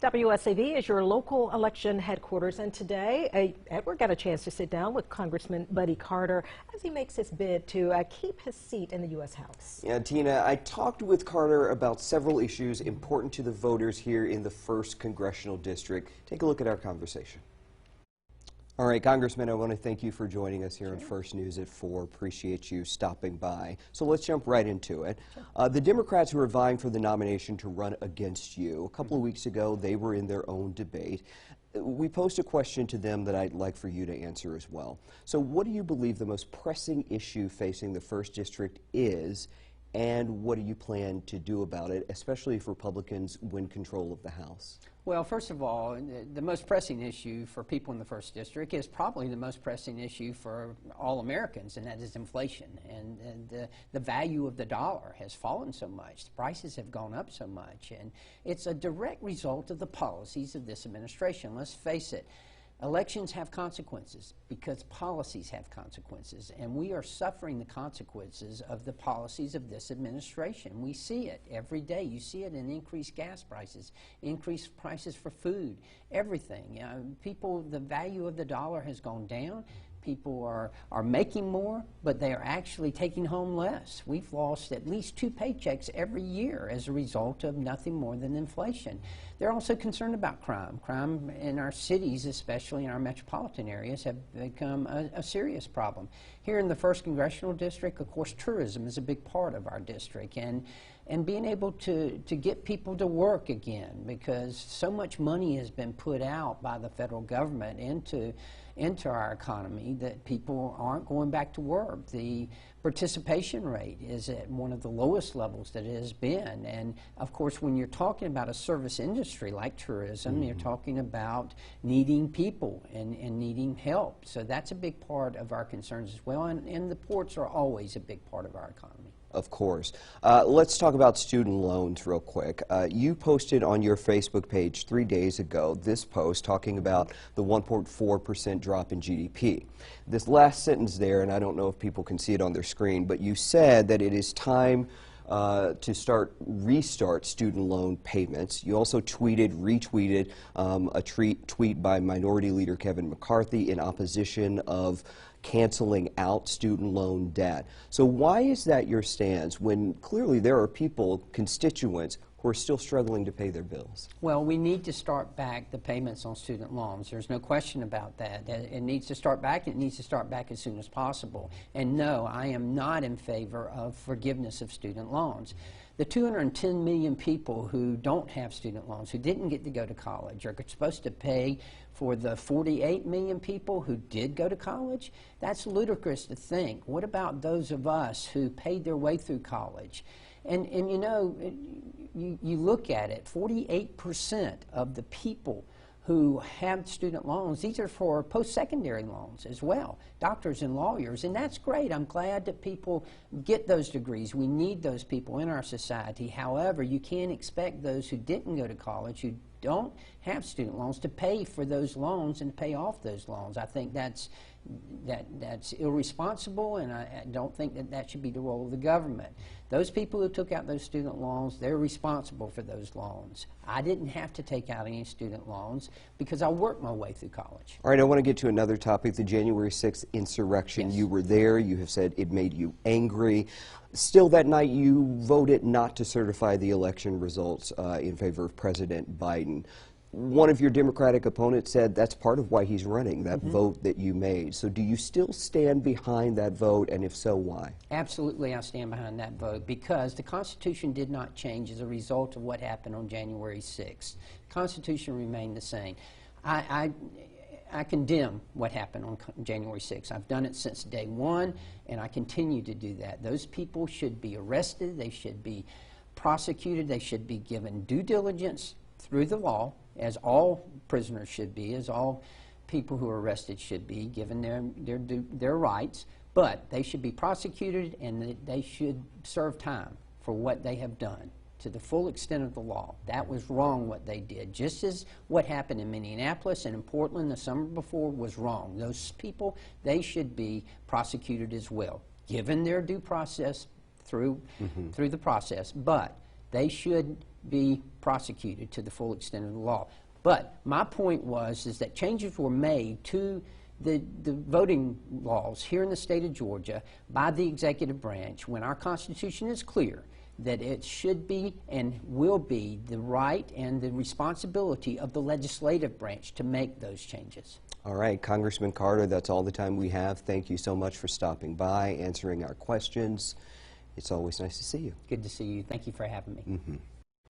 WSAV is your local election headquarters, and today Edward got a chance to sit down with Congressman Buddy Carter as he makes his bid to keep his seat in the U.S. House. Yeah, Tina, I talked with Carter about several issues important to the voters here in the 1st Congressional District. Take a look at our conversation. All right, Congressman, I want to thank you for joining us here on First News at 4. Appreciate you stopping by. So let's jump right into it. The Democrats who are vying for the nomination to run against you, a couple of weeks ago, they were in their own debate. We posed a question to them that I'd like for you to answer as well. So what do you believe the most pressing issue facing the 1st District is, and what do you plan to do about it, especially if Republicans win control of the House? Well, first of all, the most pressing issue for people in the 1st District is probably the most pressing issue for all Americans, and that is inflation. And the value of the dollar has fallen so much. The prices have gone up so much. And it's a direct result of the policies of this administration. Let's face it. Elections have consequences because policies have consequences, and we are suffering the consequences of the policies of this administration. We see it every day. You see it in increased gas prices, increased prices for food, everything. People, the value of the dollar has gone down. People are making more, but they are actually taking home less. We've lost at least 2 paychecks every year as a result of nothing more than inflation. They're also concerned about crime. Crime in our cities, especially in our metropolitan areas, have become a serious problem. Here in the 1st Congressional District, of course, tourism is a big part of our district, and being able to get people to work again, because so much money has been put out by the federal government into our economy that people aren't going back to work. The participation rate is at one of the lowest levels that it has been. And of course, when you're talking about a service industry like tourism, you're talking about needing people and needing help. So that's a big part of our concerns as well. And the ports are always a big part of our economy. Of course. Let's talk about student loans real quick. You posted on your Facebook page 3 days ago this post talking about the 1.4% drop in GDP. This last sentence there, and I don't know if people can see it on their screen, but you said that it is time to restart student loan payments. You also retweeted a tweet by Minority Leader Kevin McCarthy in opposition of canceling out student loan debt. So why is that your stance when clearly there are people, constituents, who are still struggling to pay their bills? Well, we need to start back the payments on student loans. There's no question about that. It needs to start back. It needs to start back as soon as possible. And no, I am not in favor of forgiveness of student loans. The 210 million people who don't have student loans, who didn't get to go to college, are supposed to pay for the 48 million people who did go to college. That's ludicrous to think. What about those of us who paid their way through college? And you know, you look at it, 48% of the people who have student loans, these are for post-secondary loans as well, doctors and lawyers, and that's great. I'm glad that people get those degrees. We need those people in our society. However, you can't expect those who didn't go to college, who don't have student loans, to pay for those loans and pay off those loans. I think that's irresponsible, and I don't think that should be the role of the government. Those people who took out those student loans, they're responsible for those loans. I didn't have to take out any student loans because I worked my way through college. All right, I want to get to another topic, the January 6th insurrection. Yes. You were there. You have said it made you angry. Still, that night you voted not to certify the election results in favor of President Biden. One of your Democratic opponents said that's part of why he's running, that vote that you made. So do you still stand behind that vote, and if so, why? Absolutely, I stand behind that vote because the Constitution did not change as a result of what happened on January 6th. The Constitution remained the same. I condemn what happened on January 6th. I've done it since day one, and I continue to do that. Those people should be arrested. They should be prosecuted. They should be given due diligence through the law, as all prisoners should be, as all people who are arrested should be, given their rights. But they should be prosecuted, and they should serve time for what they have done to the full extent of the law. That was wrong what they did, just as what happened in Minneapolis and in Portland the summer before was wrong. Those people, they should be prosecuted as well, given their due process through the process, but they should be prosecuted to the full extent of the law. But my point is that changes were made to the voting laws here in the state of Georgia by the executive branch when our Constitution is clear that it should be and will be the right and the responsibility of the legislative branch to make those changes. All right, Congressman Carter, that's all the time we have. Thank you so much for stopping by, answering our questions. It's always nice to see you. Good to see you. Thank you for having me.